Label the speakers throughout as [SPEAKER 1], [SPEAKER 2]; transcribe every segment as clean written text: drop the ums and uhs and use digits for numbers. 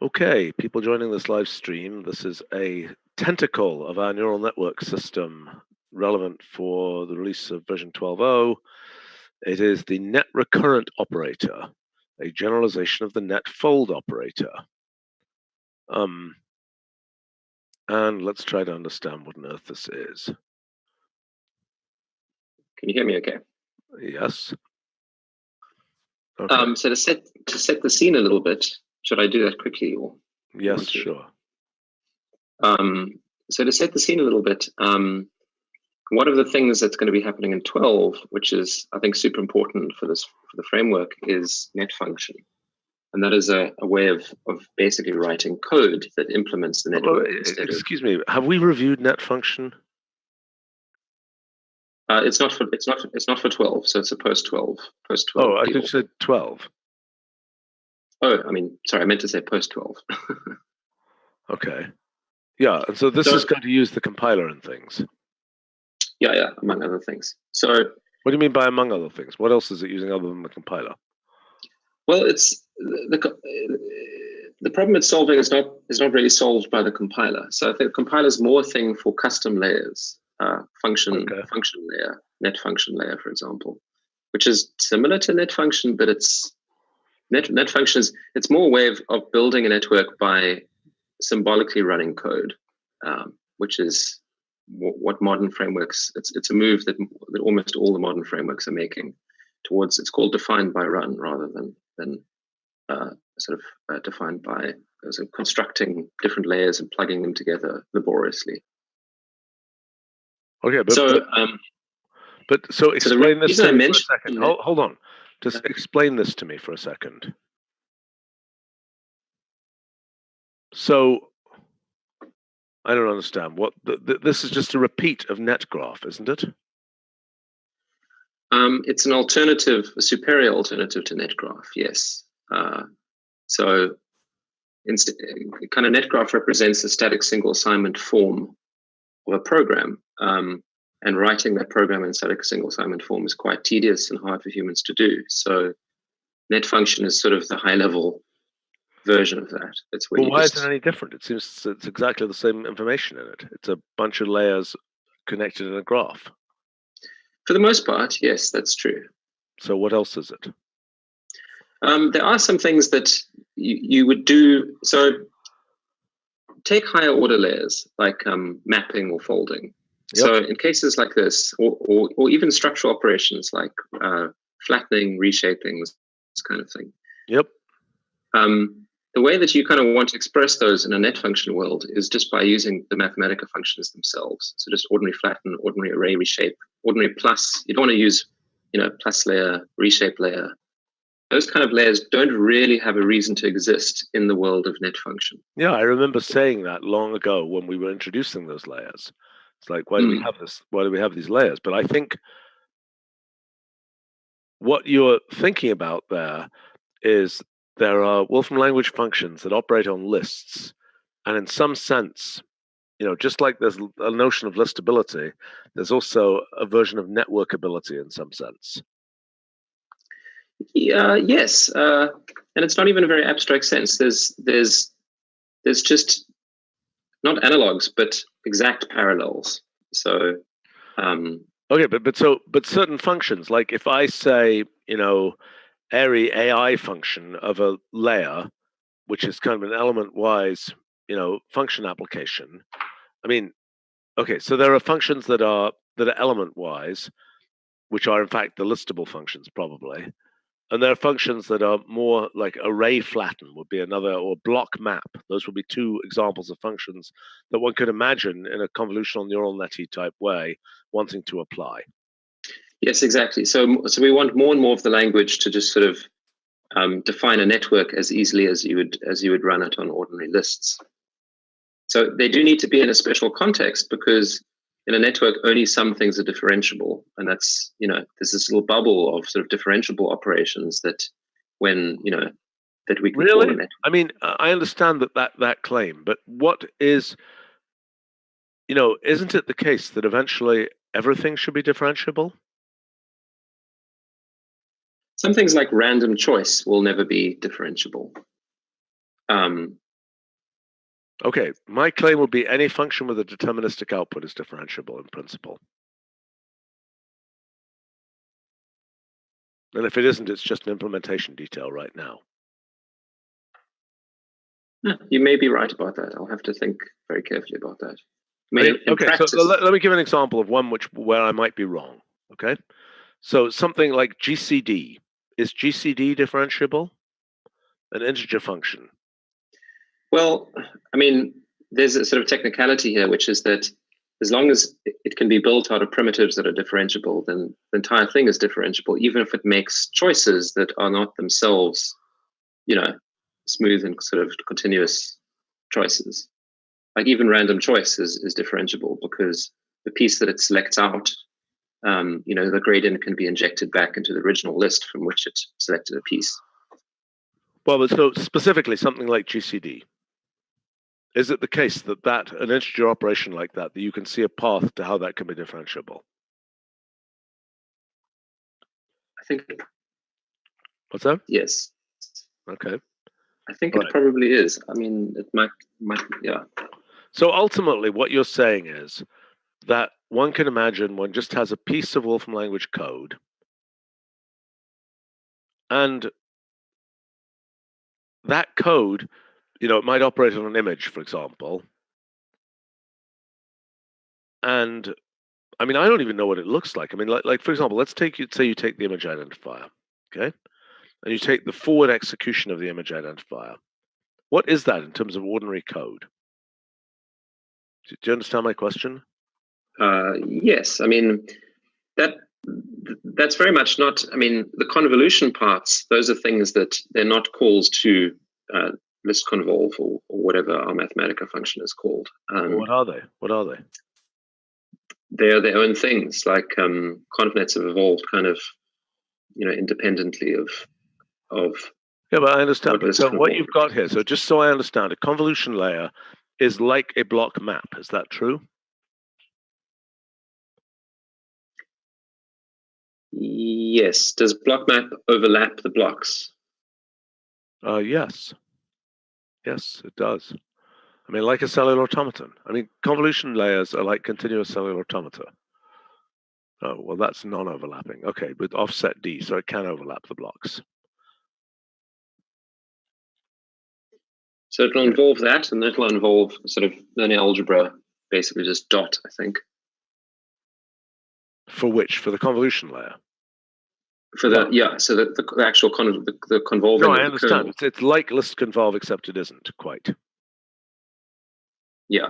[SPEAKER 1] Okay, people joining this live stream, this is a tentacle of our neural network system relevant for the release of version 12.0. It is the net recurrent operator, a generalization of the net fold operator. And let's try to understand what on earth this is.
[SPEAKER 2] Can you hear me okay?
[SPEAKER 1] Yes. Okay.
[SPEAKER 2] So to set the scene a little bit, should I do that quickly? Or
[SPEAKER 1] yes, sure.
[SPEAKER 2] So to set the scene a little bit, one of the things that's going to be happening in 12, which is, I think, super important for the framework, is net function. And that is a way of basically writing code that implements the network.
[SPEAKER 1] Excuse me, have we reviewed net function?
[SPEAKER 2] It's not for 12, so it's a post 12.
[SPEAKER 1] Oh, I thought you said 12.
[SPEAKER 2] Oh, I mean, sorry, I meant to say post 12.
[SPEAKER 1] Okay. Yeah, and so this is going to use the compiler and things.
[SPEAKER 2] Yeah, among other things. So
[SPEAKER 1] what do you mean by among other things? What else is it using other than the compiler?
[SPEAKER 2] Well, it's the problem it's solving is not really solved by the compiler. So I think the compiler is more a thing for custom layers, function layer, net function layer, for example, which is similar to net function, but it's net functions. It's more a way of building a network by symbolically running code, which is what modern frameworks. It's a move that almost all the modern frameworks are making towards. It's called defined by run rather than defined by constructing different layers and plugging them together laboriously.
[SPEAKER 1] Okay, so explain this to me for a second. Hold on, just explain this to me for a second. So I don't understand. What this is just a repeat of netgraph, isn't it?
[SPEAKER 2] It's an alternative, a superior alternative to netgraph. Yes. So kind of netgraph represents a static single assignment form of a program. And writing that program in static single assignment form is quite tedious and hard for humans to do. So net function is sort of the high level version of that. It's where
[SPEAKER 1] why is it any different? It seems it's exactly the same information in it. It's a bunch of layers connected in a graph.
[SPEAKER 2] For the most part, yes, that's true.
[SPEAKER 1] So what else is it?
[SPEAKER 2] There are some things that you would do. So take higher order layers like mapping or folding. Yep. So in cases like this, or even structural operations like flattening, reshaping, this kind of thing.
[SPEAKER 1] Yep.
[SPEAKER 2] The way that you kind of want to express those in a net function world is just by using the Mathematica functions themselves. So just ordinary flatten, ordinary array reshape, ordinary plus. You don't want to use, plus layer, reshape layer. Those kind of layers don't really have a reason to exist in the world of net function.
[SPEAKER 1] Yeah, I remember saying that long ago when we were introducing those layers. It's like, why do we have this? Why do we have these layers? But I think what you're thinking about there is there are Wolfram language functions that operate on lists. And in some sense, just like there's a notion of listability, there's also a version of networkability in some sense.
[SPEAKER 2] Yes, and it's not even a very abstract sense. There's just not analogs, but exact parallels. So,
[SPEAKER 1] okay, but certain functions, like if I say, array AI function of a layer, which is kind of an element-wise, function application. I mean, okay, so there are functions that are element-wise, which are in fact the listable functions probably. And there are functions that are more like array flatten would be another, or block map. Those would be two examples of functions that one could imagine in a convolutional neural net-y type way wanting to apply.
[SPEAKER 2] Yes, exactly. So we want more and more of the language to just sort of define a network as easily as you would run it on ordinary lists. So they do need to be in a special context because in a network, only some things are differentiable. And that's, there's this little bubble of sort of differentiable operations that when, that we can call a network.
[SPEAKER 1] I mean, I understand that claim, but what is, isn't it the case that eventually everything should be differentiable?
[SPEAKER 2] Some things like random choice will never be differentiable.
[SPEAKER 1] Okay, my claim would be any function with a deterministic output is differentiable in principle. And if it isn't, it's just an implementation detail right now.
[SPEAKER 2] You may be right about that. I'll have to think very carefully about that. I mean,
[SPEAKER 1] okay,
[SPEAKER 2] practice,
[SPEAKER 1] so let me give an example of one where I might be wrong. Okay, so something like GCD. Is GCD differentiable? An integer function.
[SPEAKER 2] Well, I mean, there's a sort of technicality here, which is that as long as it can be built out of primitives that are differentiable, then the entire thing is differentiable, even if it makes choices that are not themselves, smooth and sort of continuous choices. Like even random choice is differentiable because the piece that it selects out, the gradient can be injected back into the original list from which it selected a piece.
[SPEAKER 1] Well, but so specifically something like GCD. Is it the case that an integer operation like that you can see a path to how that can be differentiable?
[SPEAKER 2] I think.
[SPEAKER 1] What's that?
[SPEAKER 2] Yes.
[SPEAKER 1] Okay.
[SPEAKER 2] I think it probably is. I mean, it might, yeah.
[SPEAKER 1] So ultimately, what you're saying is that one can imagine one just has a piece of Wolfram language code, and that code, it might operate on an image, for example. And I mean, I don't even know what it looks like. I mean, like for example, let's say you take the image identifier, okay, and you take the forward execution of the image identifier. What is that in terms of ordinary code? Do you understand my question?
[SPEAKER 2] Yes. I mean, that's very much not. I mean, the convolution parts; those are things that they're not calls to list convolve or whatever our Mathematica function is called.
[SPEAKER 1] What are they? What are they?
[SPEAKER 2] They are their own things. Like convnets have evolved kind of, independently of.
[SPEAKER 1] Yeah, but I understand. But so what you've got here, so just so I understand, a convolution layer is like a block map. Is that true?
[SPEAKER 2] Yes. Does block map overlap the blocks?
[SPEAKER 1] Yes. Yes, it does. I mean, like a cellular automaton. I mean, convolution layers are like continuous cellular automata. Oh, well, that's non-overlapping. Okay, with offset D, so it can overlap the blocks.
[SPEAKER 2] So it'll involve that, and it'll involve sort of linear algebra, basically just dot, I think.
[SPEAKER 1] For which? For the convolution layer?
[SPEAKER 2] For the so the actual the convolving.
[SPEAKER 1] No, I understand. It's like list convolve, except it isn't quite.
[SPEAKER 2] Yeah.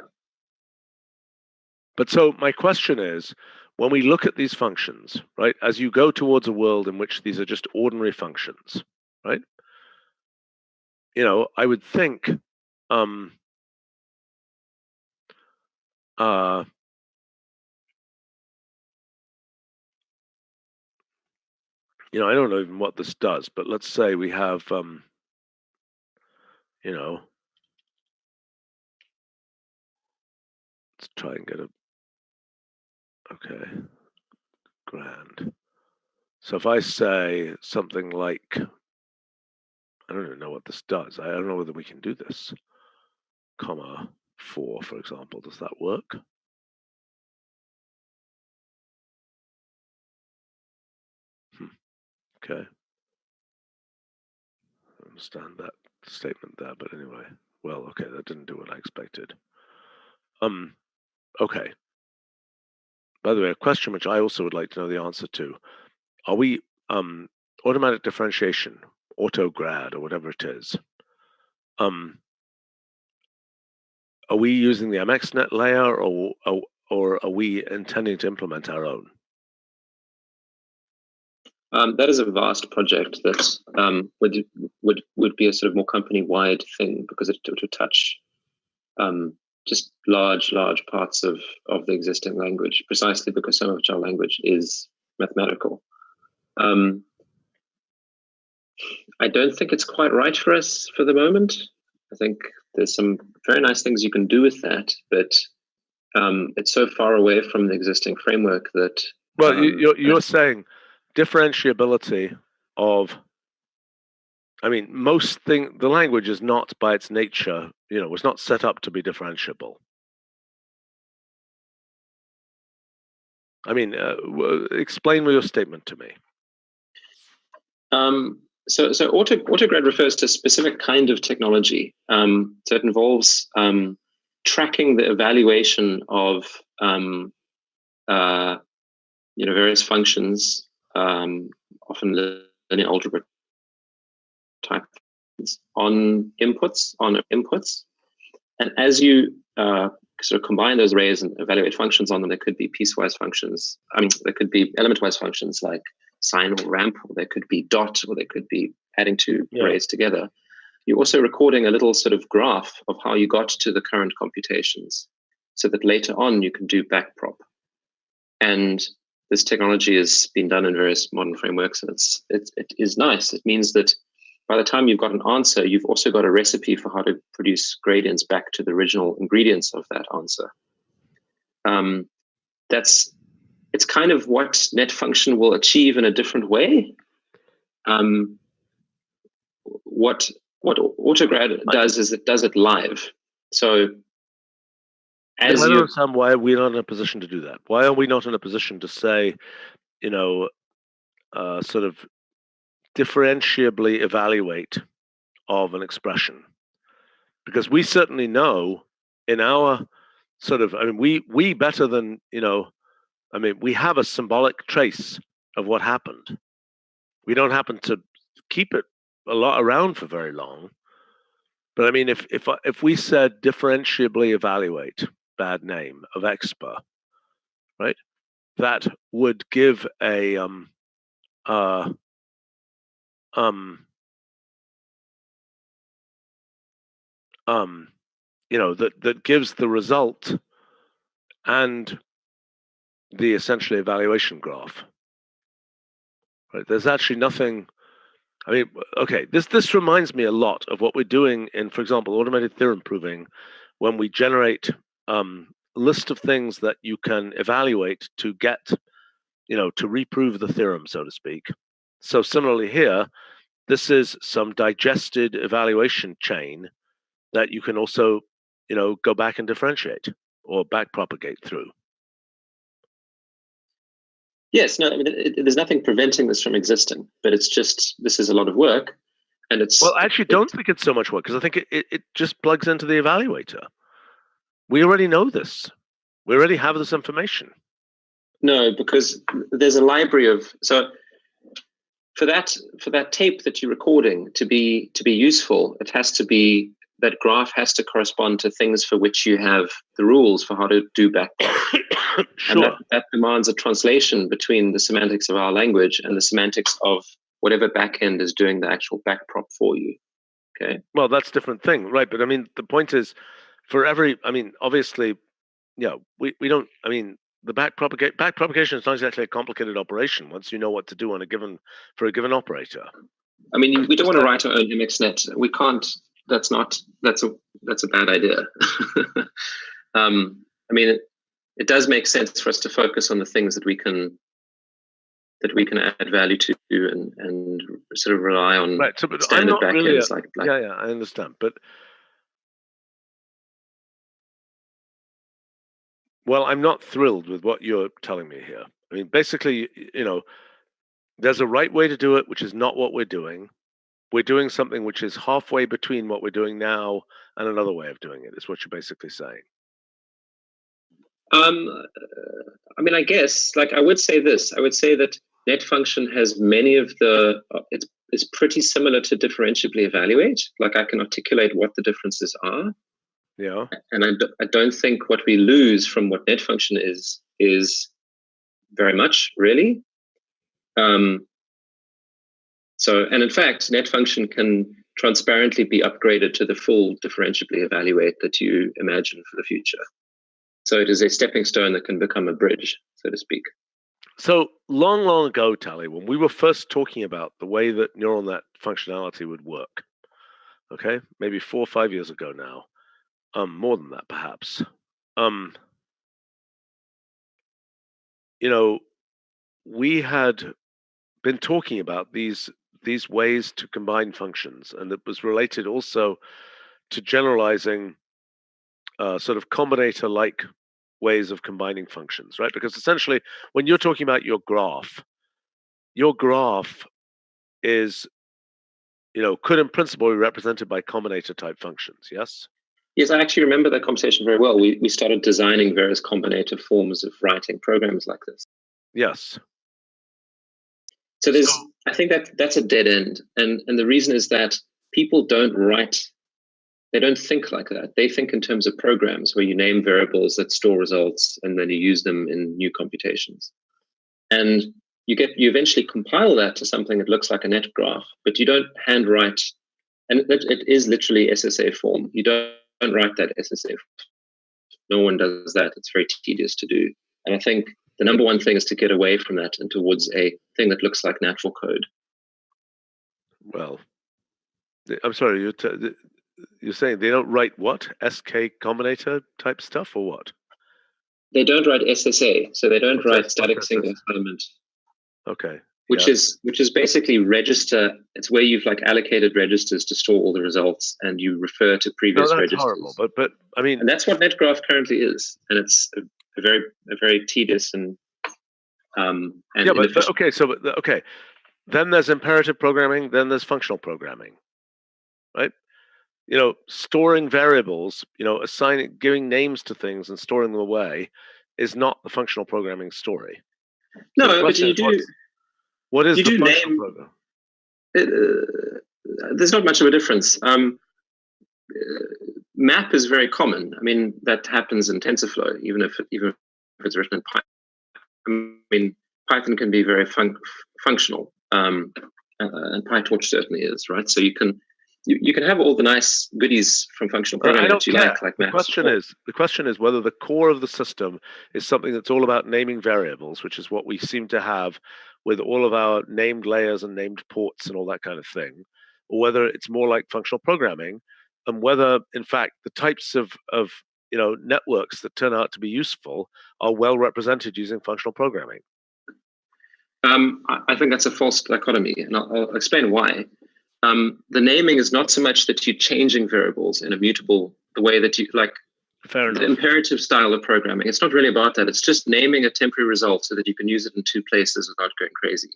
[SPEAKER 1] But so my question is, when we look at these functions, right, as you go towards a world in which these are just ordinary functions, right? I would think I don't know even what this does, but let's say we have, let's try and get okay, grand. So if I say something like, I don't even know what this does. I don't know whether we can do this. Comma 4, for example, does that work? Okay. I understand that statement there, but anyway. Well, okay, that didn't do what I expected. Okay. By the way, a question which I also would like to know the answer to. Are we automatic differentiation, autograd, or whatever it is? Are we using the MXNet layer, or are we intending to implement our own?
[SPEAKER 2] That is a vast project that would be a sort of more company-wide thing because it would touch just large parts of the existing language, precisely because so much of our language is mathematical. I don't think it's quite right for us for the moment. I think there's some very nice things you can do with that, but it's so far away from the existing framework that.
[SPEAKER 1] Well, you're saying differentiability of I mean, the language is not by its nature, was not set up to be differentiable. I mean, explain your statement to me.
[SPEAKER 2] So autograd refers to a specific kind of technology. So it involves tracking the evaluation of various functions, often linear algebra type on inputs. And as you sort of combine those arrays and evaluate functions on them, there could be piecewise functions. I mean, there could be element-wise functions like sine or ramp, or there could be dot, or there could be adding two arrays together. You're also recording a little sort of graph of how you got to the current computations, so that later on you can do backprop. And this technology has been done in various modern frameworks, and it is nice. It means that by the time you've got an answer, you've also got a recipe for how to produce gradients back to the original ingredients of that answer. It's kind of what net function will achieve in a different way. What autograd does is it does it live. So
[SPEAKER 1] I don't understand why we're not in a position to do that. Why are we not in a position to say, sort of differentiably evaluate of an expression? Because we certainly know in our sort of, I mean, we better than, I mean, we have a symbolic trace of what happened. We don't happen to keep it a lot around for very long. But I mean, if we said differentiably evaluate, bad name, of expa, right, that would give a that gives the result and the essentially evaluation graph. Right? There's actually nothing. I mean, okay, this reminds me a lot of what we're doing in, for example, automated theorem proving, when we generate a list of things that you can evaluate to get, to reprove the theorem, so to speak. So similarly here, this is some digested evaluation chain that you can also, go back and differentiate or back propagate through.
[SPEAKER 2] Yes, no, I mean, there's nothing preventing this from existing, but it's just, this is a lot of work. And it's,
[SPEAKER 1] well, I actually don't think it's so much work, because I think it just plugs into the evaluator. We already know this. We already have this information. No,
[SPEAKER 2] because there's a library of, so for that tape that you're recording to be useful, it has to be, that graph has to correspond to things for which you have the rules for how to do backprop.
[SPEAKER 1] Sure.
[SPEAKER 2] And that demands a translation between the semantics of our language and the semantics of whatever backend is doing the actual backprop for you. Okay.
[SPEAKER 1] Well, that's a different thing, right? But I mean, the point is, obviously, we don't. I mean, the back propagation is not exactly a complicated operation once you know what to do for a given operator.
[SPEAKER 2] I mean, we don't want to write our own MXNet. We can't. That's a bad idea. I mean, it does make sense for us to focus on the things that we can add value to and sort of rely on standard backends like.
[SPEAKER 1] Yeah, I understand, but. Well, I'm not thrilled with what you're telling me here. I mean, basically, there's a right way to do it, which is not what we're doing. We're doing something which is halfway between what we're doing now and another way of doing it, is what you're basically saying.
[SPEAKER 2] I mean, I guess, I would say this. I would say that net function has many of the, it's pretty similar to differentiably evaluate. I can articulate what the differences are.
[SPEAKER 1] Yeah.
[SPEAKER 2] And I don't think what we lose from what net function is very much, really. So, and in fact, net function can transparently be upgraded to the full differentiably evaluate that you imagine for the future. So it is a stepping stone that can become a bridge, so to speak.
[SPEAKER 1] So long ago, Tally, when we were first talking about the way that neural net functionality would work, okay, maybe 4 or 5 years ago now, more than that perhaps, we had been talking about these these ways to combine functions, and it was related also to generalizing sort of combinator-like ways of combining functions, right? Because essentially, when you're talking about your graph is, could in principle be represented by combinator type functions, yes?
[SPEAKER 2] Yes, I actually remember that conversation very well. We started designing various combinator forms of writing programs like this.
[SPEAKER 1] Yes.
[SPEAKER 2] So I think that's a dead end. And the reason is that people don't think like that. They think in terms of programs where you name variables that store results and then you use them in new computations. And you eventually compile that to something that looks like a net graph, but you don't handwrite, and it is literally SSA form. You don't write that SSA. No one does that. It's very tedious to do. And I think the number one thing is to get away from that and towards a thing that looks like natural code.
[SPEAKER 1] Well, I'm sorry, you're saying they don't write what? SK combinator type stuff or what?
[SPEAKER 2] They don't write SSA, so they don't write static single element.
[SPEAKER 1] Okay.
[SPEAKER 2] Which is basically register. It's where you've like allocated registers to store all the results, and you refer to previous registers.
[SPEAKER 1] Horrible, but I mean,
[SPEAKER 2] and that's what NetGraph currently is, and it's a very tedious and
[SPEAKER 1] yeah, but okay, okay. Then there's imperative programming, then there's functional programming, right? Storing variables, giving names to things and storing them away is not the functional programming story.
[SPEAKER 2] No, so but you do.
[SPEAKER 1] What is the functional program?
[SPEAKER 2] There's not much of a difference. Map is very common. I mean, that happens in TensorFlow, even if it's written in Python. I mean, Python can be very functional, and PyTorch certainly is, right? So you can have all the nice goodies from functional programming that you like map.
[SPEAKER 1] The question is whether the core of the system is something that's all about naming variables, which is what we seem to have with all of our named layers and named ports and all that kind of thing, or whether it's more like functional programming, and whether, in fact, the types of networks that turn out to be useful are well represented using functional programming.
[SPEAKER 2] I think that's a false dichotomy, and I'll explain why. The naming is not so much that you're changing variables in a mutable, the way that you like.
[SPEAKER 1] Fair enough.
[SPEAKER 2] The imperative style of programming. It's not really about that. It's just naming a temporary result so that you can use it in two places without going crazy.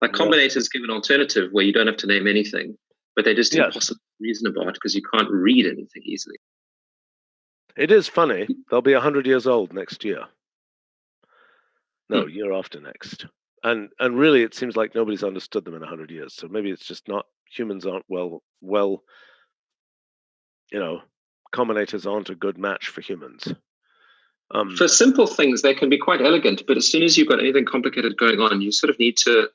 [SPEAKER 2] Like combinators give an alternative where you don't have to name anything, but they're just impossible to reason about because you can't read anything easily.
[SPEAKER 1] It is funny. They'll be 100 years old next year. No, year after next. And really, it seems like nobody's understood them in 100 years. So maybe it's just not, humans aren't well, combinators aren't a good match for humans.
[SPEAKER 2] For simple things, they can be quite elegant, but as soon as you've got anything complicated going on, you sort of need to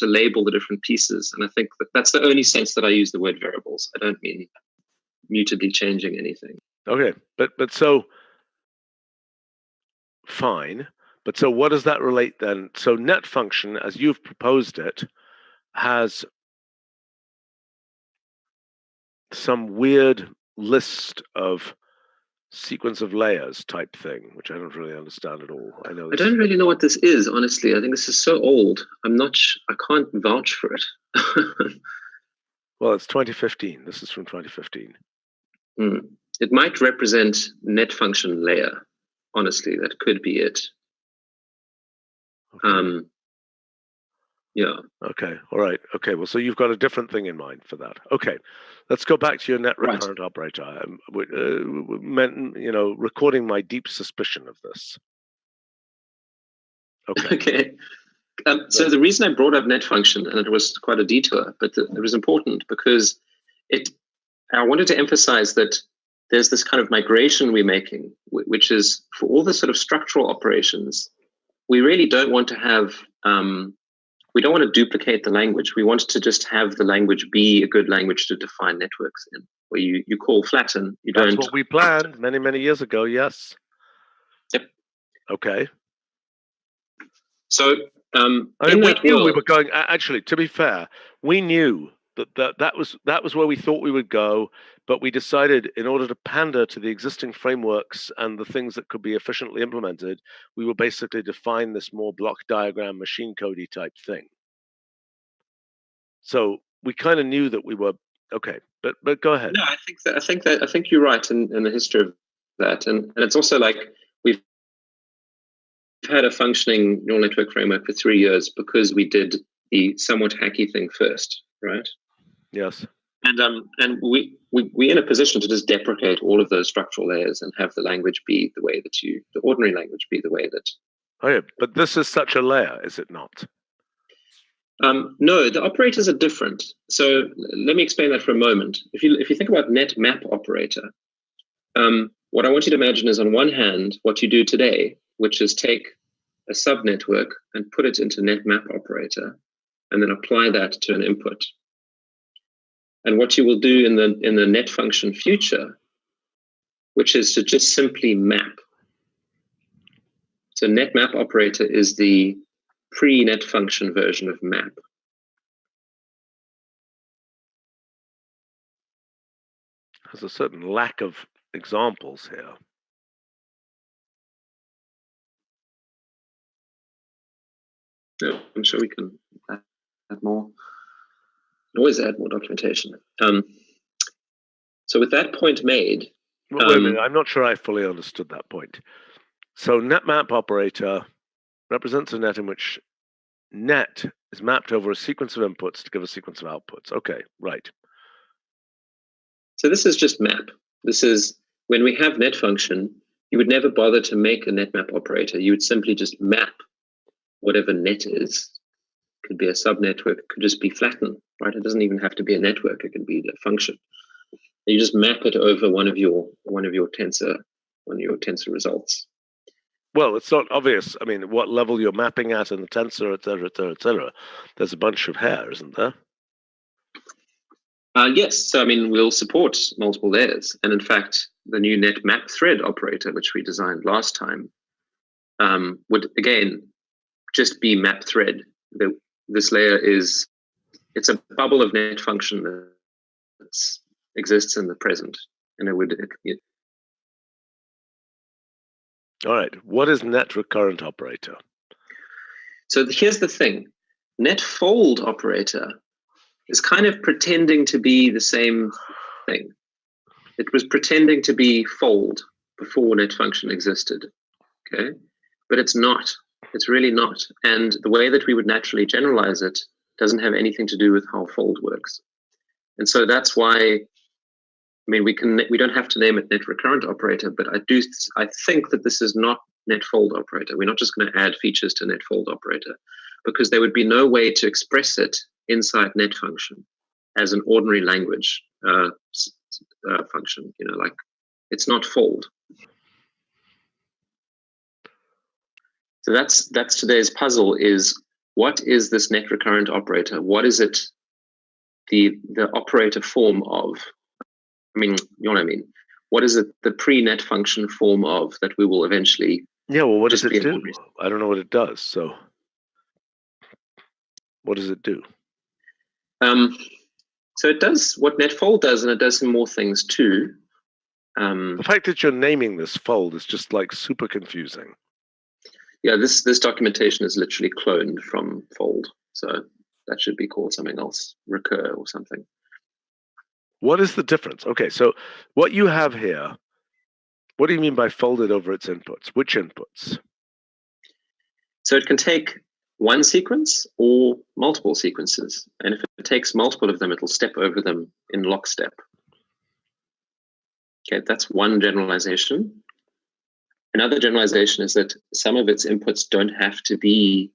[SPEAKER 2] label the different pieces. And I think that's the only sense that I use the word variables. I don't mean mutably changing anything.
[SPEAKER 1] Okay, but so fine. But so what does that relate then? So net function, as you've proposed it, has some weird list of sequence of layers type thing, which I don't really understand at all. I
[SPEAKER 2] don't really know what this is, honestly. I think this is so old. I can't vouch for it.
[SPEAKER 1] Well, it's 2015. This is from 2015.
[SPEAKER 2] It might represent net function layer. Honestly, that could be it.
[SPEAKER 1] Okay.
[SPEAKER 2] Yeah.
[SPEAKER 1] Okay. All right. Okay. Well, so you've got a different thing in mind for that. Okay. Let's go back to your net recurrent operator. Recording my deep suspicion of this. Okay.
[SPEAKER 2] Okay. So the reason I brought up net function, and it was quite a detour, but it was important because I wanted to emphasize that there's this kind of migration we're making, which is for all the sort of structural operations, we really don't want to have, we don't want to duplicate the language. We want to just have the language be a good language to define networks in, where you call flatten.
[SPEAKER 1] That's what we planned many, many years ago, yes.
[SPEAKER 2] Yep.
[SPEAKER 1] Okay.
[SPEAKER 2] So
[SPEAKER 1] we knew we were going. Actually, to be fair, we knew that was where we thought we would go, but we decided in order to pander to the existing frameworks and the things that could be efficiently implemented, we will basically define this more block diagram, machine codey type thing. So we kind of knew that we were okay, but go ahead.
[SPEAKER 2] No, I think you're right in the history of that, and it's also like we've had a functioning neural network framework for 3 years because we did the somewhat hacky thing first, right?
[SPEAKER 1] Yes.
[SPEAKER 2] And we're in a position to just deprecate all of those structural layers and have the language be the way that the ordinary language be the way that.
[SPEAKER 1] Oh yeah, but this is such a layer, is it not?
[SPEAKER 2] No, the operators are different. So let me explain that for a moment. If you think about net map operator, what I want you to imagine is on one hand what you do today, which is take a subnetwork and put it into net map operator, and then apply that to an input. And what you will do in the net function future, which is to just simply map. So net map operator is the pre-net function version of map.
[SPEAKER 1] There's a certain lack of examples here.
[SPEAKER 2] No, I'm sure we can add more. Always add more documentation. So with that point made,
[SPEAKER 1] wait a minute, I'm not sure I fully understood that point. So net map operator represents a net in which net is mapped over a sequence of inputs to give a sequence of outputs. Okay, right.
[SPEAKER 2] So this is just map. This is when we have net function, you would never bother to make a net map operator. You would simply just map whatever net is. It could be a subnetwork, it could just be flattened, right? It doesn't even have to be a network, it can be a function. You just map it over one of your tensor results.
[SPEAKER 1] Well, it's not obvious. I mean, what level you're mapping at in the tensor, et cetera, et cetera, et cetera. There's a bunch of hair, isn't there?
[SPEAKER 2] Yes. So, I mean, we'll support multiple layers. And in fact, the new net map thread operator, which we designed last time, would, again, just be map thread. This layer it's a bubble of net function that exists in the present. And
[SPEAKER 1] all right. What is net recurrent operator?
[SPEAKER 2] So here's the thing. Net fold operator is kind of pretending to be the same thing. It was pretending to be fold before net function existed. Okay, but it's not. It's really not. And the way that we would naturally generalize it doesn't have anything to do with how fold works. And so that's why, I mean, we don't have to name it net recurrent operator, but I think that this is not net fold operator. We're not just going to add features to net fold operator, because there would be no way to express it inside net function as an ordinary language function. Like it's not fold. So that's today's puzzle: is what is this net recurrent operator? What is it the operator form of? I mean, you know what I mean? What is it the pre-net function form of that we will eventually?
[SPEAKER 1] Yeah, well, what does it do? I don't know what it does. So what does it do?
[SPEAKER 2] So it does what netfold does, and it does some more things too.
[SPEAKER 1] The fact that you're naming this fold is just like super confusing.
[SPEAKER 2] Yeah, this documentation is literally cloned from fold, so that should be called something else, recur or something.
[SPEAKER 1] What is the difference? Okay, so what you have here, what do you mean by folded over its inputs? Which inputs?
[SPEAKER 2] So it can take one sequence or multiple sequences. And if it takes multiple of them, it'll step over them in lockstep. Okay, that's one generalization. Another generalization is that some of its inputs don't have to be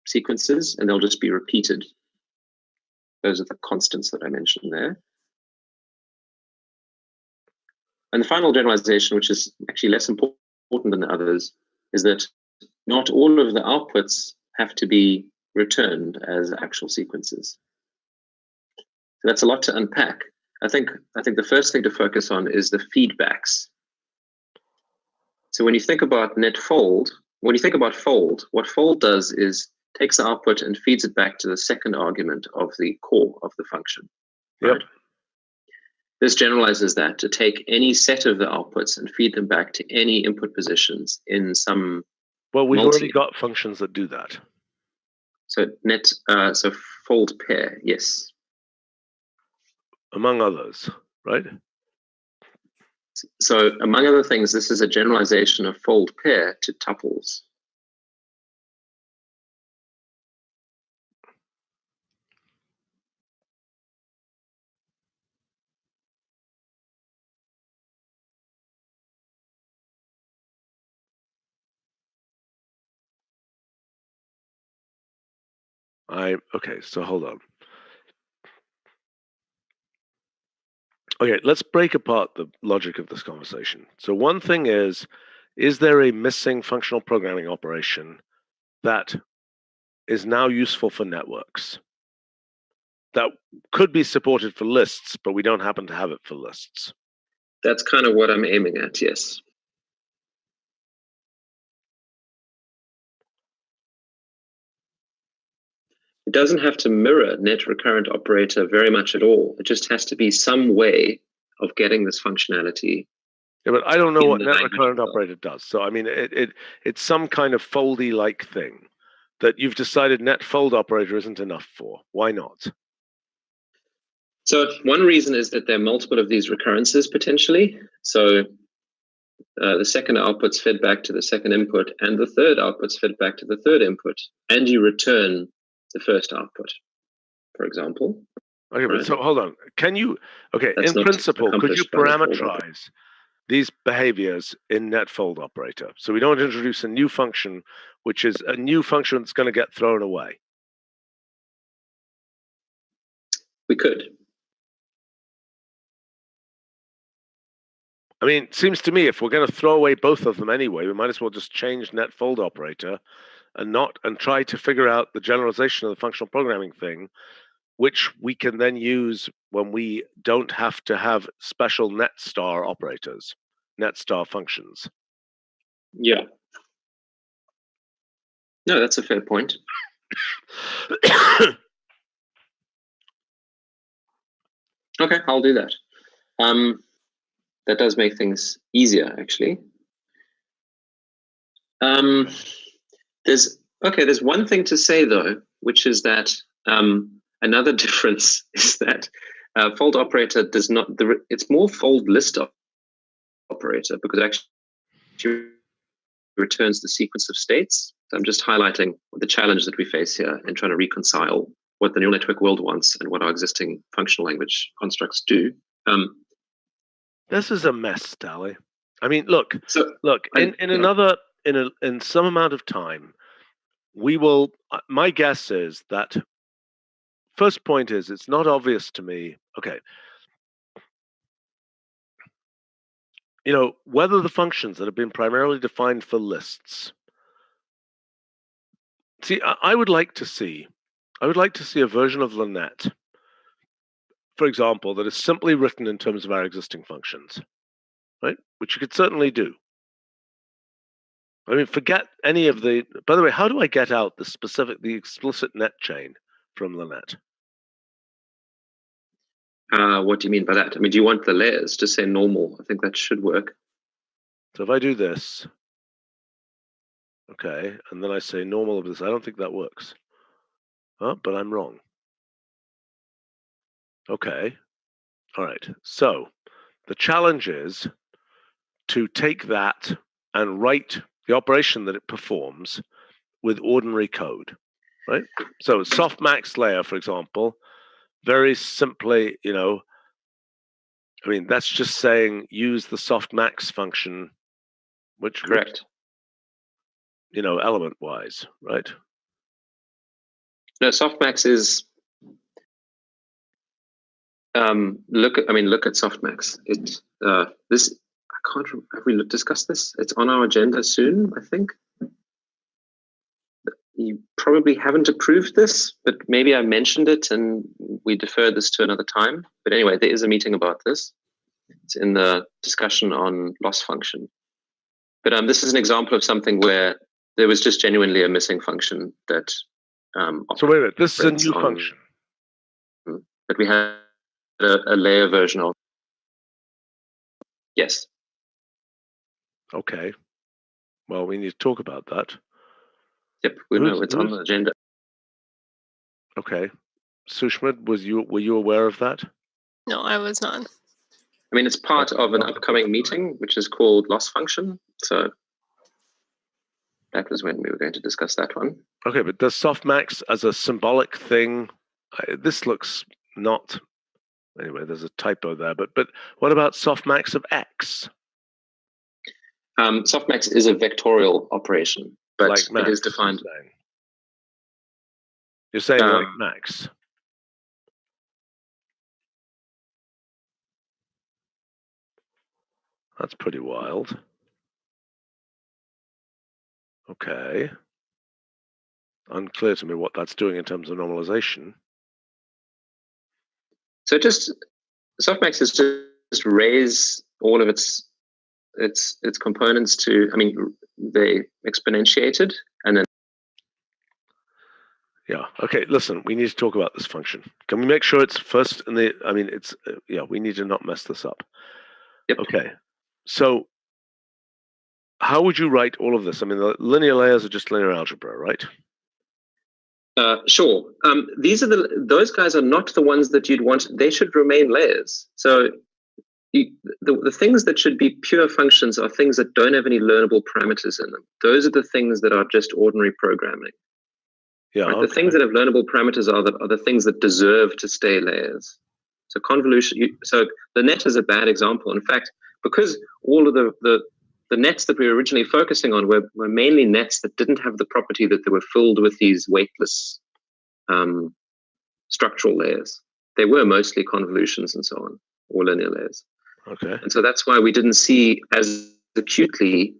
[SPEAKER 2] sequences, and they'll just be repeated. Those are the constants that I mentioned there. And the final generalization, which is actually less important than the others, is that not all of the outputs have to be returned as actual sequences. So that's a lot to unpack. I think the first thing to focus on is the feedbacks. So when you think about fold, what fold does is takes the output and feeds it back to the second argument of the core of the function.
[SPEAKER 1] Yep.
[SPEAKER 2] Right? This generalizes that to take any set of the outputs and feed them back to any input positions in some.
[SPEAKER 1] Well, we've already got functions that do that.
[SPEAKER 2] So fold pair, yes.
[SPEAKER 1] Among others, right?
[SPEAKER 2] So among other things, this is a generalization of fold pair to tuples.
[SPEAKER 1] Okay, so hold on. Okay, let's break apart the logic of this conversation. So one thing is there a missing functional programming operation that is now useful for networks that could be supported for lists, but we don't happen to have it for lists?
[SPEAKER 2] That's kind of what I'm aiming at, yes. It doesn't have to mirror net recurrent operator very much at all. It just has to be some way of getting this functionality.
[SPEAKER 1] Yeah, but I don't know what net recurrent operator does. So I mean, it's some kind of foldy-like thing that you've decided net fold operator isn't enough for. Why not?
[SPEAKER 2] So one reason is that there are multiple of these recurrences potentially. So the second output's fed back to the second input, and the third output's fed back to the third input, and you return the first output, for example.
[SPEAKER 1] Okay, right? But so hold on. Can you, okay,
[SPEAKER 2] That's
[SPEAKER 1] in principle, could you parameterize these behaviors in net fold operator so we don't introduce a new function, which is a new function that's going to get thrown away?
[SPEAKER 2] We could.
[SPEAKER 1] I mean, it seems to me if we're going to throw away both of them anyway, we might as well just change net fold operator and try to figure out the generalization of the functional programming thing, which we can then use when we don't have to have special net star operators, net star functions.
[SPEAKER 2] Yeah. No, that's a fair point. Okay, I'll do that. That does make things easier, actually. There's one thing to say though, which is that another difference is that fold operator does not. It's more fold list operator because it actually returns the sequence of states. So I'm just highlighting the challenge that we face here in trying to reconcile what the neural network world wants and what our existing functional language constructs do.
[SPEAKER 1] This is a mess, Dali. I mean, look, in some amount of time, we will. My guess is that first point is it's not obvious to me. Okay, you know, whether the functions that have been primarily defined for lists. See, I would like to see a version of Lanette, for example, that is simply written in terms of our existing functions, right? Which you could certainly do. I mean, forget any of the. By the way, how do I get out the explicit net chain from Lanette?
[SPEAKER 2] What do you mean by that? I mean, do you want the layers to say normal? I think that should work.
[SPEAKER 1] So if I do this, okay, and then I say normal of this, I don't think that works. But I'm wrong. Okay. All right. So the challenge is to take that and write the operation that it performs with ordinary code, right? So softmax layer, for example, very simply, you know, I mean, that's just saying use the softmax function, which
[SPEAKER 2] correct,
[SPEAKER 1] you know, element-wise, right?
[SPEAKER 2] No, softmax is look at softmax. This I can't remember. Have we discussed this? It's on our agenda soon, I think. You probably haven't approved this, but maybe I mentioned it and we defer this to another time. But anyway, there is a meeting about this. It's in the discussion on loss function. But this is an example of something where there was just genuinely a missing function that.
[SPEAKER 1] So wait a minute, this is a new function.
[SPEAKER 2] But we had a layer version of. Yes.
[SPEAKER 1] Okay. Well, we need to talk about that.
[SPEAKER 2] Yep, we know it's on the agenda.
[SPEAKER 1] Okay. Sushma, were you aware of that?
[SPEAKER 3] No, I was not.
[SPEAKER 2] I mean, it's part of an upcoming meeting, which is called loss function. So that was when we were going to discuss that one.
[SPEAKER 1] Okay, but does softmax as a symbolic thing? This looks not. Anyway, there's a typo there. But what about softmax of x?
[SPEAKER 2] Softmax is a vectorial operation, but
[SPEAKER 1] like max,
[SPEAKER 2] it is defined.
[SPEAKER 1] You're saying like max. That's pretty wild. Okay. Unclear to me what that's doing in terms of normalization.
[SPEAKER 2] So softmax is just raise all of its components to, I mean, they exponentiated and then.
[SPEAKER 1] Yeah. Okay. Listen, we need to talk about this function. Can we make sure it's first in the? I mean, it's yeah. We need to not mess this up.
[SPEAKER 2] Yep.
[SPEAKER 1] Okay. So, how would you write all of this? I mean, the linear layers are just linear algebra, right?
[SPEAKER 2] Sure. Those guys are not the ones that you'd want. They should remain layers. So the things that should be pure functions are things that don't have any learnable parameters in them. Those are the things that are just ordinary programming.
[SPEAKER 1] Yeah.
[SPEAKER 2] Right?
[SPEAKER 1] Okay.
[SPEAKER 2] The things that have learnable parameters are the things that deserve to stay layers. So convolution. So the net is a bad example. In fact, because all of the nets that we were originally focusing on were mainly nets that didn't have the property that they were filled with these weightless structural layers. They were mostly convolutions and so on, or linear layers.
[SPEAKER 1] Okay.
[SPEAKER 2] And so that's why we didn't see as acutely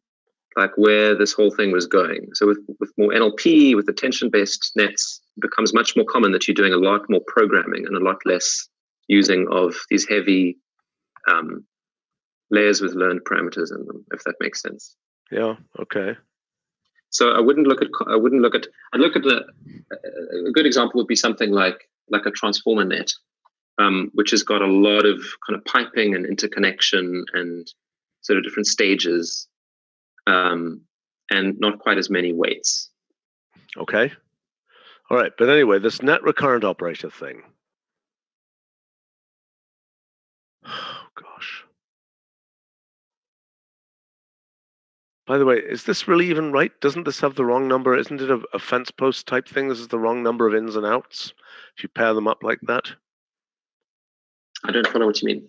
[SPEAKER 2] like where this whole thing was going. So with more NLP, with attention-based nets, it becomes much more common that you're doing a lot more programming and a lot less using of these heavy layers with learned parameters in them, if that makes sense.
[SPEAKER 1] Yeah. Okay.
[SPEAKER 2] So I'd look at a good example would be something like a transformer net, which has got a lot of kind of piping and interconnection and sort of different stages, and not quite as many weights.
[SPEAKER 1] Okay. All right. But anyway, this net recurrent operator thing. Oh, gosh. By the way, is this really even right? Doesn't this have the wrong number? Isn't it a fence post type thing? This is the wrong number of ins and outs if you pair them up like that.
[SPEAKER 2] I don't follow what you mean.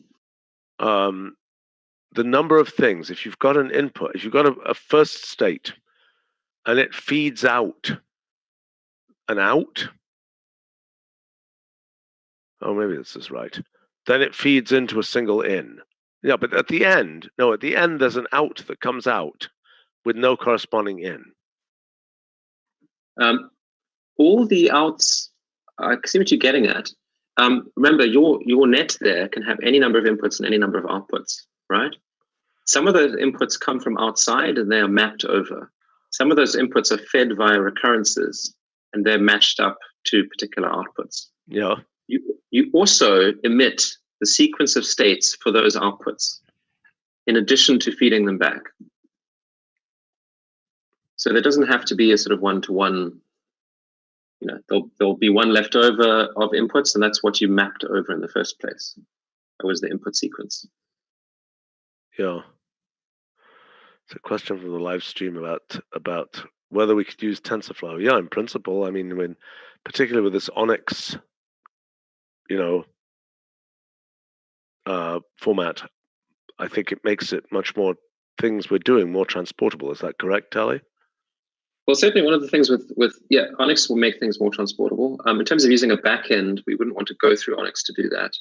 [SPEAKER 1] The number of things, if you've got an input, if you've got a first state and it feeds out an out, oh, maybe this is right, then it feeds into a single in. Yeah, but at the end, there's an out that comes out with no corresponding in.
[SPEAKER 2] All the outs, I see what you're getting at. Remember, your net there can have any number of inputs and any number of outputs, right? Some of those inputs come from outside and they are mapped over. Some of those inputs are fed via recurrences and they're matched up to particular outputs.
[SPEAKER 1] Yeah.
[SPEAKER 2] You also emit the sequence of states for those outputs in addition to feeding them back. So there doesn't have to be a sort of one-to-one, there'll be one left over of inputs, and that's what you mapped over in the first place. That was the input sequence.
[SPEAKER 1] Yeah. It's a question from the live stream about whether we could use TensorFlow. Yeah, in principle. I mean, particularly with this Onyx, format, I think it makes it much more things we're doing more transportable. Is that correct, Tally?
[SPEAKER 2] Well, certainly one of the things with Onyx will make things more transportable. In terms of using a backend, we wouldn't want to go through Onyx to do that.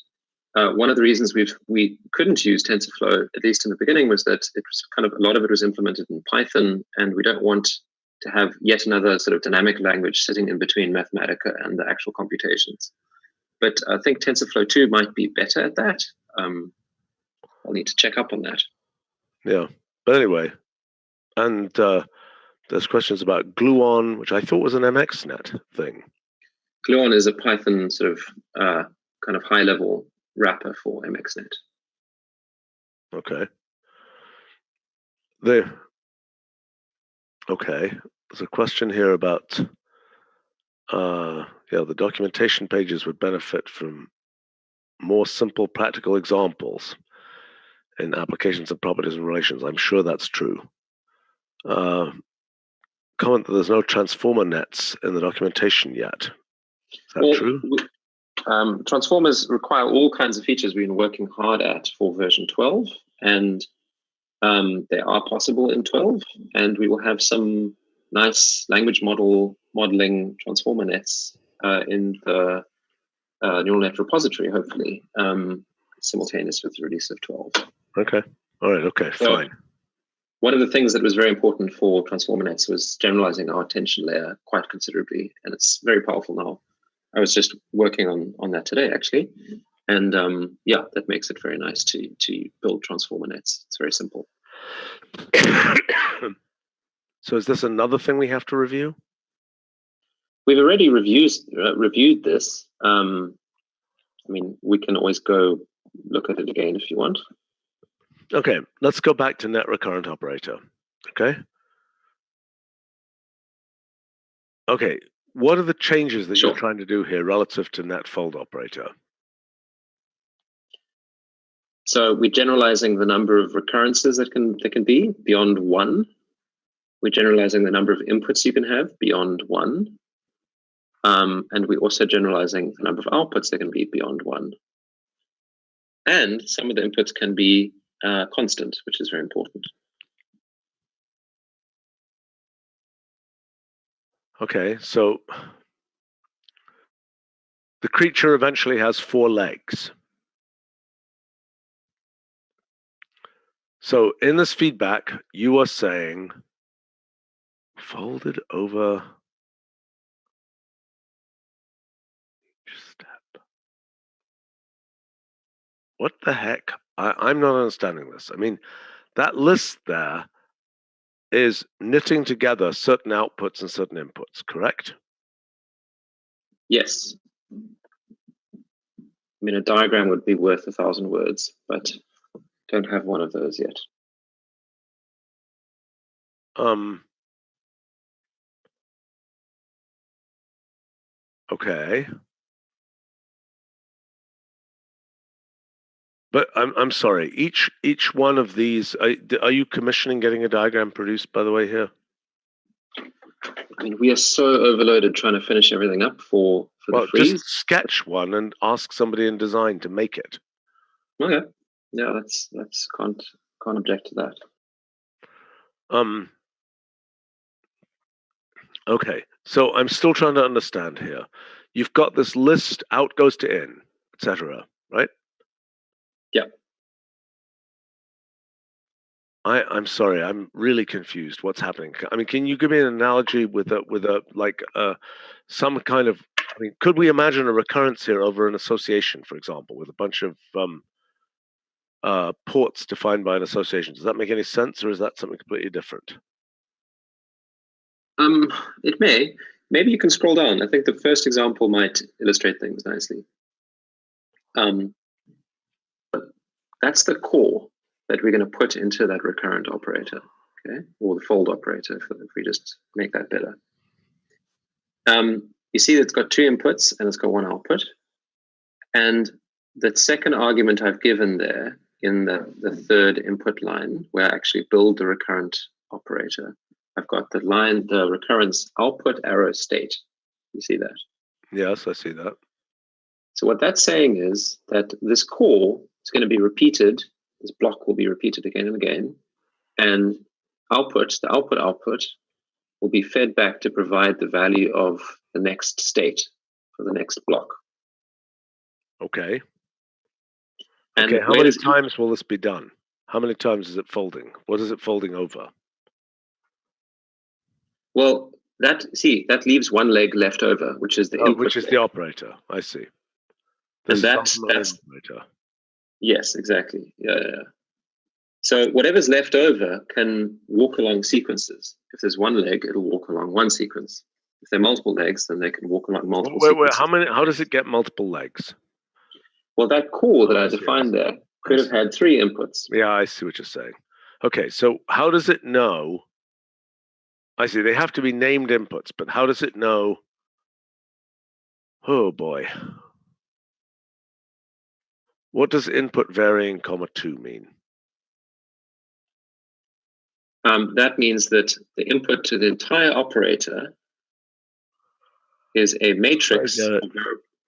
[SPEAKER 2] One of the reasons we couldn't use TensorFlow, at least in the beginning, was that it was kind of a lot of it was implemented in Python, and we don't want to have yet another sort of dynamic language sitting in between Mathematica and the actual computations. But I think TensorFlow 2 might be better at that. I'll need to check up on that.
[SPEAKER 1] Yeah, but anyway, and there's questions about Gluon, which I thought was an MXNet thing.
[SPEAKER 2] Gluon is a Python sort of kind of high-level wrapper for MXNet.
[SPEAKER 1] Okay. Okay. There's a question here about Yeah, the documentation pages would benefit from more simple, practical examples in applications of properties and relations. I'm sure that's true. Comment that there's no transformer nets in the documentation yet. Is that true?
[SPEAKER 2] Transformers require all kinds of features we've been working hard at for version 12, and they are possible in 12, and we will have some nice language modeling transformer nets in the neural net repository, hopefully, simultaneous with the release of 12.
[SPEAKER 1] Okay. All right. Okay. So, fine.
[SPEAKER 2] One of the things that was very important for transformer nets was generalizing our attention layer quite considerably, and it's very powerful now. I was just working on that today, actually, and yeah, that makes it very nice to build transformer nets. It's very simple.
[SPEAKER 1] So is this another thing we have to review?
[SPEAKER 2] We've already reviewed this. I mean, we can always go look at it again if you want.
[SPEAKER 1] Okay, let's go back to net recurrent operator. Okay. Okay, what are the changes that you're trying to do here relative to net fold operator?
[SPEAKER 2] So we're generalizing the number of recurrences that can be beyond one. We're generalizing the number of inputs you can have beyond one. And we're also generalizing the number of outputs that can be beyond one. And some of the inputs can be constant, which is very important.
[SPEAKER 1] Okay, so the creature eventually has 4 legs. So in this feedback, you are saying folded over each step. What the heck? I'm not understanding this. I mean, that list there is knitting together certain outputs and certain inputs, correct?
[SPEAKER 2] Yes. I mean, a diagram would be worth 1,000 words, but don't have one of those yet.
[SPEAKER 1] Okay. But I'm sorry. Each one of these, are you commissioning getting a diagram produced, by the way, here?
[SPEAKER 2] I mean, we are so overloaded trying to finish everything up for the freeze.
[SPEAKER 1] Just sketch one and ask somebody in design to make it.
[SPEAKER 2] Okay. Yeah, that's can't object to that.
[SPEAKER 1] Okay, so I'm still trying to understand here. You've got this list, out goes to in, etc., right?
[SPEAKER 2] Yeah.
[SPEAKER 1] I'm sorry, I'm really confused. What's happening? I mean, can you give me an analogy with some kind of? I mean, could we imagine a recurrence here over an association, for example, with a bunch of ports defined by an association? Does that make any sense, or is that something completely different?
[SPEAKER 2] It may. Maybe you can scroll down. I think the first example might illustrate things nicely. That's the core that we're going to put into that recurrent operator, okay, or the fold operator, if we just make that better. You see it's got 2 inputs and it's got 1 output. And the second argument I've given there in the third input line, where I actually build the recurrent operator, I've got the recurrence output arrow state. You see that?
[SPEAKER 1] Yes, I see that.
[SPEAKER 2] So what that's saying is that this core is going to be repeated. This block will be repeated again and again. And the output will be fed back to provide the value of the next state for the next block.
[SPEAKER 1] Okay. Okay, how many times will this be done? How many times is it folding? What is it folding over?
[SPEAKER 2] Well, that leaves 1 leg left over, which is the input.
[SPEAKER 1] Which is the operator. I see.
[SPEAKER 2] This and that's operator. Yes, exactly. Yeah. So whatever's left over can walk along sequences. If there's 1 leg, it'll walk along 1 sequence. If there are multiple legs, then they can walk along multiple sequences.
[SPEAKER 1] How does it get multiple legs?
[SPEAKER 2] Well, that core that I defined there could have had 3 inputs.
[SPEAKER 1] Yeah, I see what you're saying. Okay, so how does it know? I see, they have to be named inputs, but how does it know Oh boy. What does input varying, 2 mean?
[SPEAKER 2] That means that the input to the entire operator is a matrix.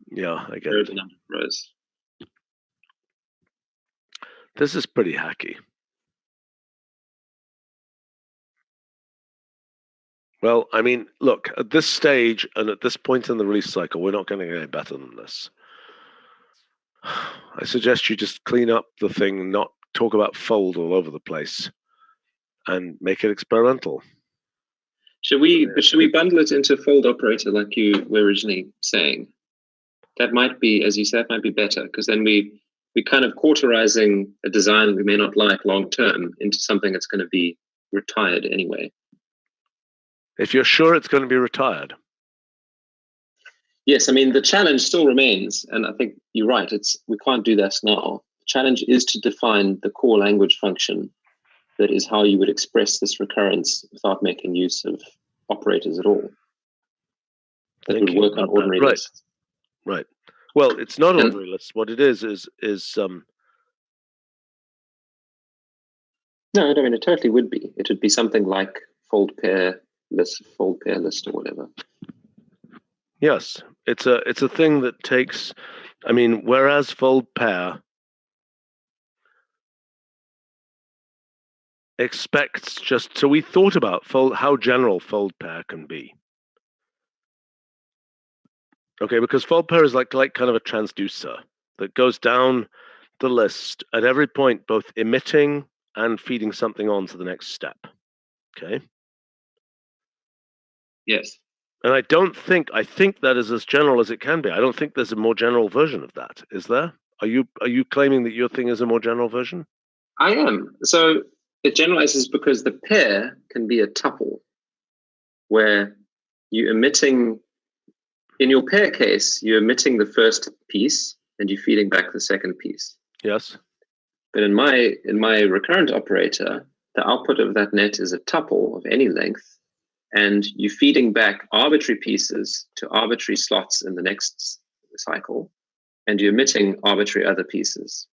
[SPEAKER 1] Yeah, I get it.
[SPEAKER 2] The number of rows.
[SPEAKER 1] This is pretty hacky. Well, I mean, look, at this stage and at this point in the release cycle, we're not going to get any better than this. I suggest you just clean up the thing, not talk about fold all over the place, and make it experimental.
[SPEAKER 2] Should we bundle it into fold operator like you were originally saying? That might be, as you said, might be better, because then we're kind of cauterizing a design we may not like long term into something that's going to be retired anyway.
[SPEAKER 1] If you're sure it's going to be retired.
[SPEAKER 2] Yes, I mean, the challenge still remains, and I think you're right, we can't do this now. The challenge is to define the core language function that is how you would express this recurrence without making use of operators at all. That would work on ordinary lists.
[SPEAKER 1] Right. Well, it's not ordinary lists. What it is
[SPEAKER 2] No, I mean, it totally would be. It would be something like fold pair list, or whatever.
[SPEAKER 1] Yes, it's a thing that takes, I mean, whereas fold pair expects just, so we thought about how general fold pair can be. Okay, because fold pair is like kind of a transducer that goes down the list at every point, both emitting and feeding something on to the next step. Okay.
[SPEAKER 2] Yes.
[SPEAKER 1] And I think that is as general as it can be. I don't think there's a more general version of that. Is there? Are you claiming that your thing is a more general version?
[SPEAKER 2] I am. So it generalizes because the pair can be a tuple where you're emitting, in your pair case, you're emitting the first piece and you're feeding back the second piece.
[SPEAKER 1] Yes.
[SPEAKER 2] But in my recurrent operator, the output of that net is a tuple of any length, and you're feeding back arbitrary pieces to arbitrary slots in the next cycle, and you're emitting arbitrary other pieces.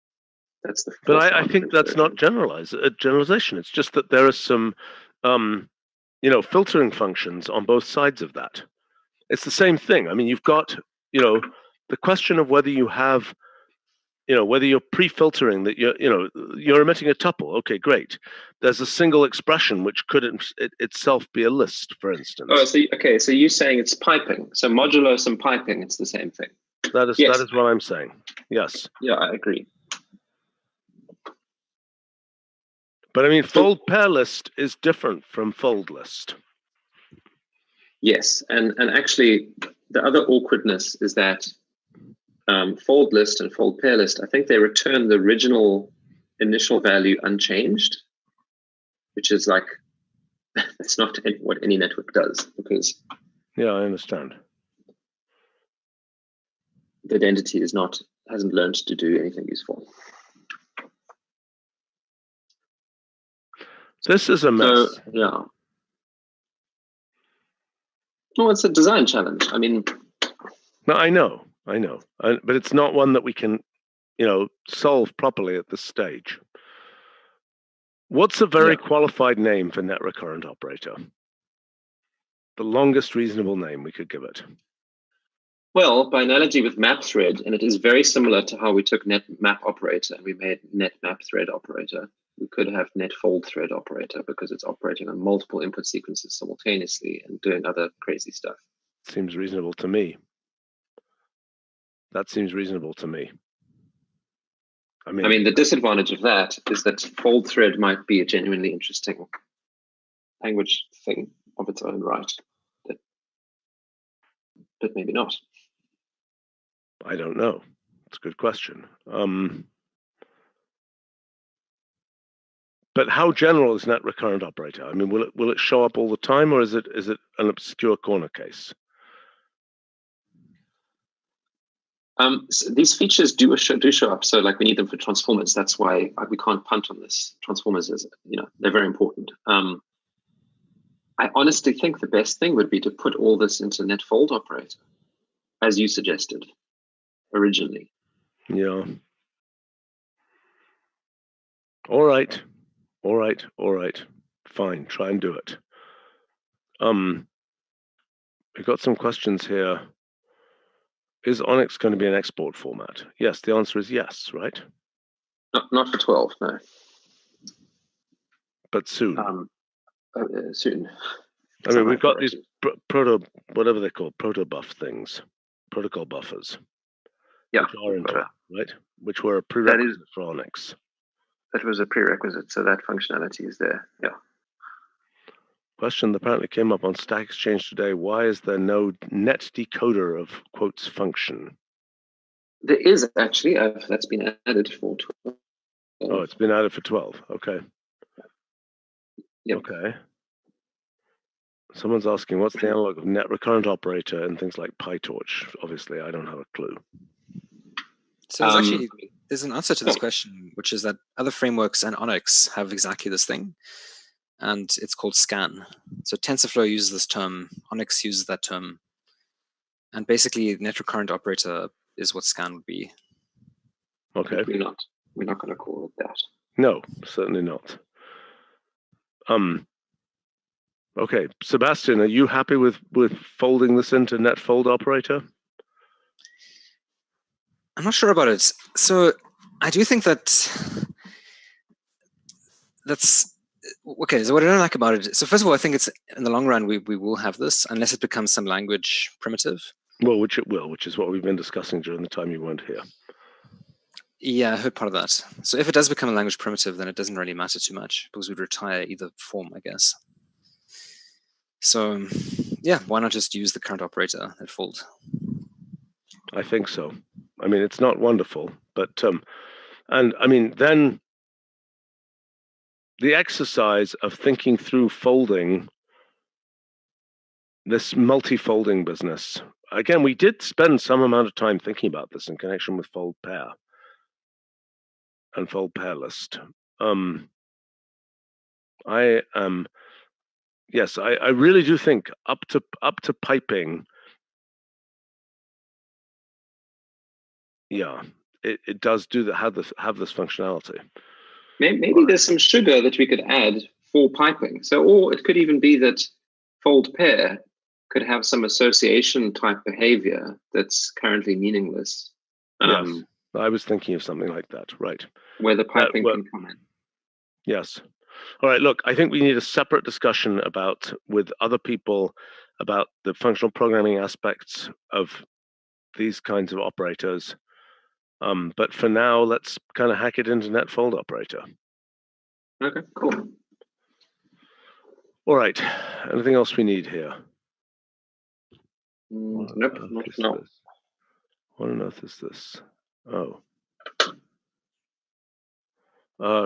[SPEAKER 2] That's the.
[SPEAKER 1] But I think that's not generalization. It's just that there are some, filtering functions on both sides of that. It's the same thing. I mean, you've got, the question of whether you have, whether you're pre-filtering that you're emitting a tuple. Okay, great. There's a single expression which could itself be a list, for instance.
[SPEAKER 2] Oh, so you're saying it's piping. So modulus and piping, it's the same thing.
[SPEAKER 1] That is what I'm saying. Yes.
[SPEAKER 2] Yeah, I agree.
[SPEAKER 1] But I mean, fold pair list is different from fold list.
[SPEAKER 2] Yes, and actually, the other awkwardness is that fold list and fold pair list, I think they return the original initial value unchanged, which is like, that's not what any network does, because
[SPEAKER 1] yeah, I understand.
[SPEAKER 2] The identity hasn't learned to do anything useful.
[SPEAKER 1] This is a mess.
[SPEAKER 2] So, yeah. Well, it's a design challenge. I mean,
[SPEAKER 1] no, I know, but it's not one that we can, solve properly at this stage. What's a very qualified name for net recurrent operator? The longest reasonable name we could give it.
[SPEAKER 2] Well, by analogy with map thread, and it is very similar to how we took net map operator and we made net map thread operator. We could have net fold thread operator because it's operating on multiple input sequences simultaneously and doing other crazy stuff.
[SPEAKER 1] Seems reasonable to me. That seems reasonable to me. I mean,
[SPEAKER 2] the disadvantage of that is that fold thread might be a genuinely interesting language thing of its own right, but maybe not.
[SPEAKER 1] I don't know. It's a good question. But how general is net recurrent operator? I mean, will it show up all the time, or is it an obscure corner case?
[SPEAKER 2] So these features do show up. So like we need them for transformers. That's why we can't punt on this. Transformers is, they're very important. I honestly think the best thing would be to put all this into net fold operator. as you suggested originally.
[SPEAKER 1] Yeah. All right. Fine. Try and do it. We've got some questions here. Is Onyx going to be an export format? Yes, the answer is yes, right?
[SPEAKER 2] Not for 12, no.
[SPEAKER 1] But soon.
[SPEAKER 2] Soon.
[SPEAKER 1] I mean, we've got these whatever they're called, proto-buff things, protocol buffers.
[SPEAKER 2] Yeah.
[SPEAKER 1] Which are in 12, right? Which were a prerequisite for Onyx.
[SPEAKER 2] That was a prerequisite, so that functionality is there. Yeah.
[SPEAKER 1] Question that apparently came up on Stack Exchange today: why is there no net decoder of quotes function?
[SPEAKER 2] There is actually. That's been added for 12.
[SPEAKER 1] Oh, it's been added for 12. Okay.
[SPEAKER 2] Yep.
[SPEAKER 1] Okay. Someone's asking, what's the analog of net recurrent operator and things like PyTorch? Obviously, I don't have a clue.
[SPEAKER 3] So there's an answer to this question, which is that other frameworks and Onyx have exactly this thing, and it's called scan. So TensorFlow uses this term, Onyx uses that term, and basically net recurrent operator is what scan would be.
[SPEAKER 1] Okay.
[SPEAKER 2] We're not going to call it that.
[SPEAKER 1] No, certainly not. Okay, Sebastian, are you happy with folding this into net fold operator?
[SPEAKER 3] I'm not sure about it. So I do think that's okay. So what I don't like about it. So first of all, I think it's in the long run we will have this unless it becomes some language primitive.
[SPEAKER 1] Well, which it will, which is what we've been discussing during the time you weren't here.
[SPEAKER 3] Yeah, I heard part of that. So if it does become a language primitive, then it doesn't really matter too much because we'd retire either form, I guess. So yeah, why not just use the current operator at fold?
[SPEAKER 1] I think so. I mean, it's not wonderful, but and I mean, then the exercise of thinking through folding, this multi-folding business. Again, we did spend some amount of time thinking about this in connection with fold pair and fold pair list. Yes, I really do think up to piping. Yeah, it does do that. Have this functionality.
[SPEAKER 2] Maybe there's some sugar that we could add for piping. So, or it could even be that fold pair could have some association type behavior that's currently meaningless.
[SPEAKER 1] Yes, I was thinking of something like that, right?
[SPEAKER 2] Where the piping can come in.
[SPEAKER 1] Yes. All right, look, I think we need a separate discussion with other people about the functional programming aspects of these kinds of operators. But for now, let's kind of hack it into net fold operator.
[SPEAKER 2] Okay, cool.
[SPEAKER 1] All right. Anything else we need here?
[SPEAKER 2] Nope. No.
[SPEAKER 1] What on earth is this? Oh.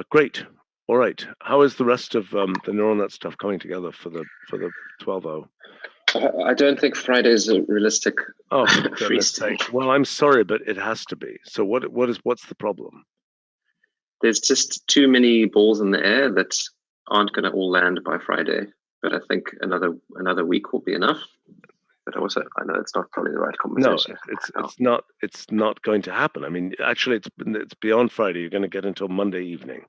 [SPEAKER 1] Great. All right. How is the rest of the neural net stuff coming together for the 12.0?
[SPEAKER 2] I don't think Friday is a realistic.
[SPEAKER 1] Oh, for goodness sake! Well, I'm sorry, but it has to be. So what's the problem?
[SPEAKER 2] There's just too many balls in the air that aren't going to all land by Friday. But I think another week will be enough. But also, I know it's not probably the right conversation.
[SPEAKER 1] No, it's not going to happen. I mean, actually, it's beyond Friday. You're going to get until Monday evening.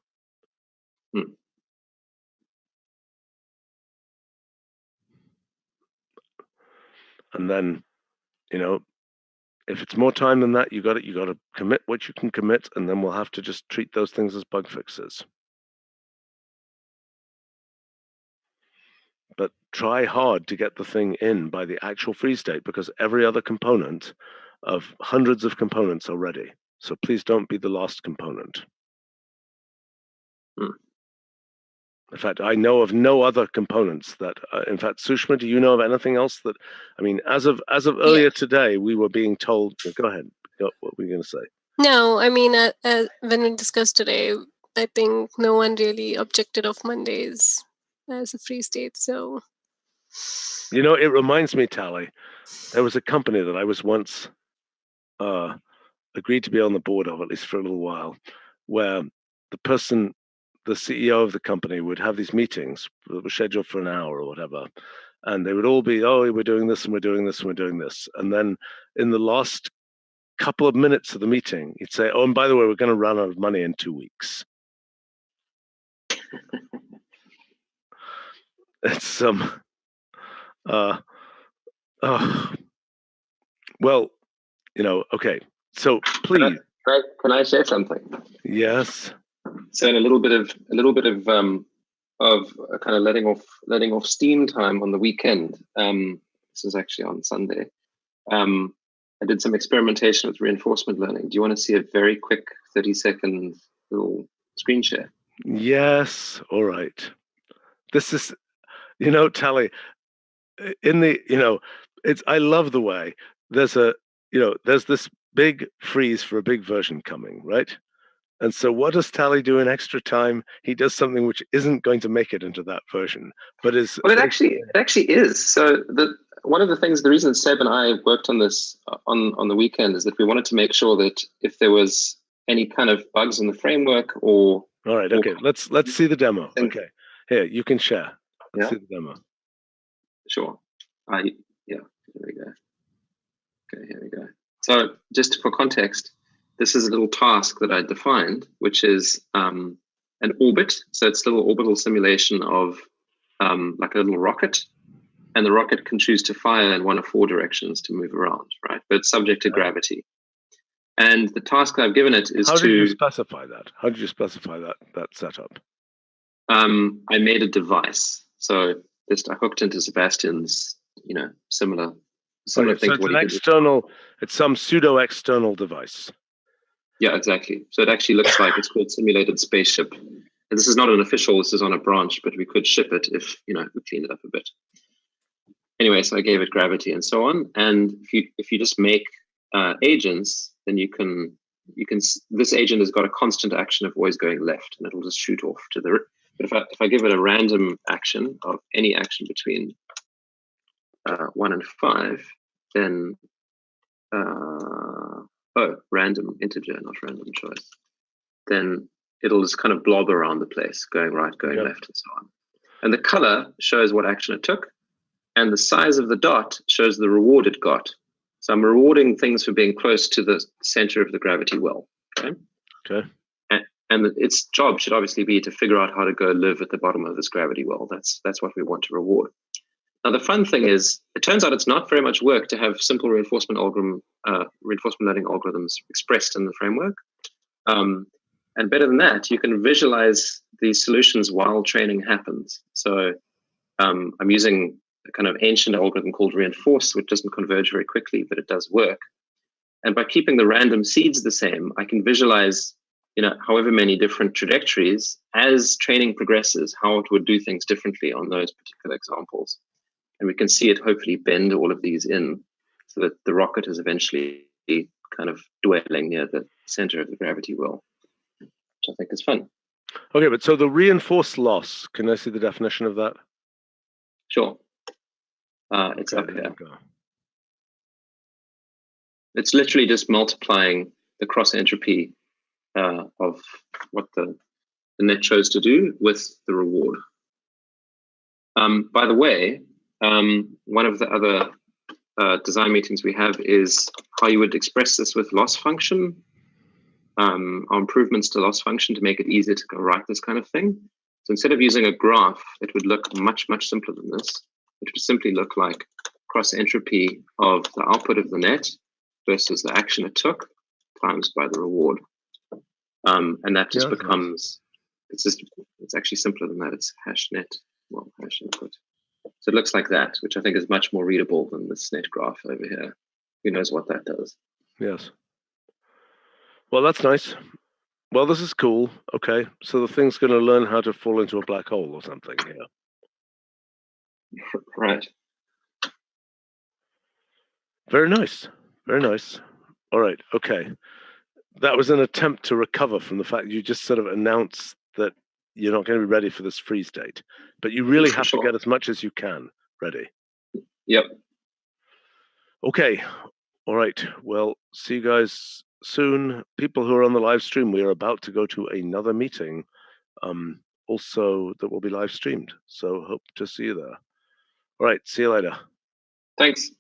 [SPEAKER 1] And then, if it's more time than that, you got to commit what you can commit, and then we'll have to just treat those things as bug fixes. But try hard to get the thing in by the actual freeze date, because every other component of hundreds of components are ready. So please don't be the last component. In fact, I know of no other components that. In fact, Sushma, do you know of anything else that? I mean, as of earlier today, we were being told. Go ahead. What were you going to say?
[SPEAKER 4] No, I mean, when we discussed today, I think no one really objected of Mondays as a free state. So,
[SPEAKER 1] it reminds me, Tally, there was a company that I was once agreed to be on the board of, at least for a little while, where the CEO of the company would have these meetings that were scheduled for an hour or whatever, and they would all be, oh, we're doing this and we're doing this and we're doing this. And then in the last couple of minutes of the meeting, he'd say, oh, and by the way, we're going to run out of money in 2 weeks. It's well, okay. So please,
[SPEAKER 2] can I share something?
[SPEAKER 1] Yes.
[SPEAKER 2] So in a little bit of kind of letting off steam time on the weekend. This is actually on Sunday. I did some experimentation with reinforcement learning. Do you want to see a very quick 30-second little screen share?
[SPEAKER 1] Yes. All right. This is, Tally, in the, I love the way there's this big freeze for a big version coming, right? And so what does Tally do in extra time? He does something which isn't going to make it into that version, but is...
[SPEAKER 2] Well, it actually is. So one of the reason Seb and I worked on this on the weekend is that we wanted to make sure that if there was any kind of bugs in the framework or...
[SPEAKER 1] All right, okay, let's see the demo. Okay, here, you can share. Let's see the demo.
[SPEAKER 2] Sure. Yeah, here we go. Okay, here we go. So just for context, this is a little task that I defined, which is an orbit. So it's a little orbital simulation of like a little rocket. And the rocket can choose to fire in one of 4 directions to move around, right? But it's subject to gravity. And the task I've given it is
[SPEAKER 1] How did you specify that? How did you specify that setup?
[SPEAKER 2] I made a device. So I hooked into Sebastian's, similar thing.
[SPEAKER 1] So it's some pseudo-external device.
[SPEAKER 2] Yeah, exactly. So it actually looks like it's called Simulated Spaceship. And this is not an official, this is on a branch, but we could ship it if, we clean it up a bit. Anyway, so I gave it gravity and so on. And if you just make agents, then you can, this agent has got a constant action of always going left, and it'll just shoot off to the, but if I give it a random action of any action between 1 and 5, then, random integer, not random choice, then it'll just kind of blob around the place, going right, going left, and so on. And the color shows what action it took, and the size of the dot shows the reward it got. So I'm rewarding things for being close to the center of the gravity well. Okay. And its job should obviously be to figure out how to go live at the bottom of this gravity well. That's what we want to reward. Now, the fun thing is, it turns out it's not very much work to have simple reinforcement learning algorithms expressed in the framework. And better than that, you can visualize these solutions while training happens. So I'm using a kind of ancient algorithm called reinforce, which doesn't converge very quickly, but it does work. And by keeping the random seeds the same, I can visualize, however many different trajectories as training progresses, how it would do things differently on those particular examples. And we can see it hopefully bend all of these in so that the rocket is eventually kind of dwelling near the center of the gravity well, which I think is fun.
[SPEAKER 1] Okay, but so the reinforced loss, can I see the definition of that?
[SPEAKER 2] Sure. It's up here. It's literally just multiplying the cross entropy of what the net chose to do with the reward. By the way, one of the other design meetings we have is how you would express this with loss function, or improvements to loss function to make it easier to go write this kind of thing. So instead of using a graph, it would look much, much simpler than this. It would simply look like cross entropy of the output of the net versus the action it took times by the reward. And that just becomes, it's actually simpler than that. It's hash input. So it looks like that, which I think is much more readable than this net graph over here. Who knows what that does?
[SPEAKER 1] Yes. Well, that's nice. Well, this is cool. Okay, so the thing's going to learn how to fall into a black hole or something here.
[SPEAKER 2] Right.
[SPEAKER 1] Very nice. Very nice. All right. Okay. That was an attempt to recover from the fact you just sort of announced that you're not going to be ready for this freeze date, but you really have to get as much as you can ready.
[SPEAKER 2] Yep.
[SPEAKER 1] Okay. All right. Well, see you guys soon. People who are on the live stream, we are about to go to another meeting also that will be live streamed. So hope to see you there. All right. See you later.
[SPEAKER 2] Thanks.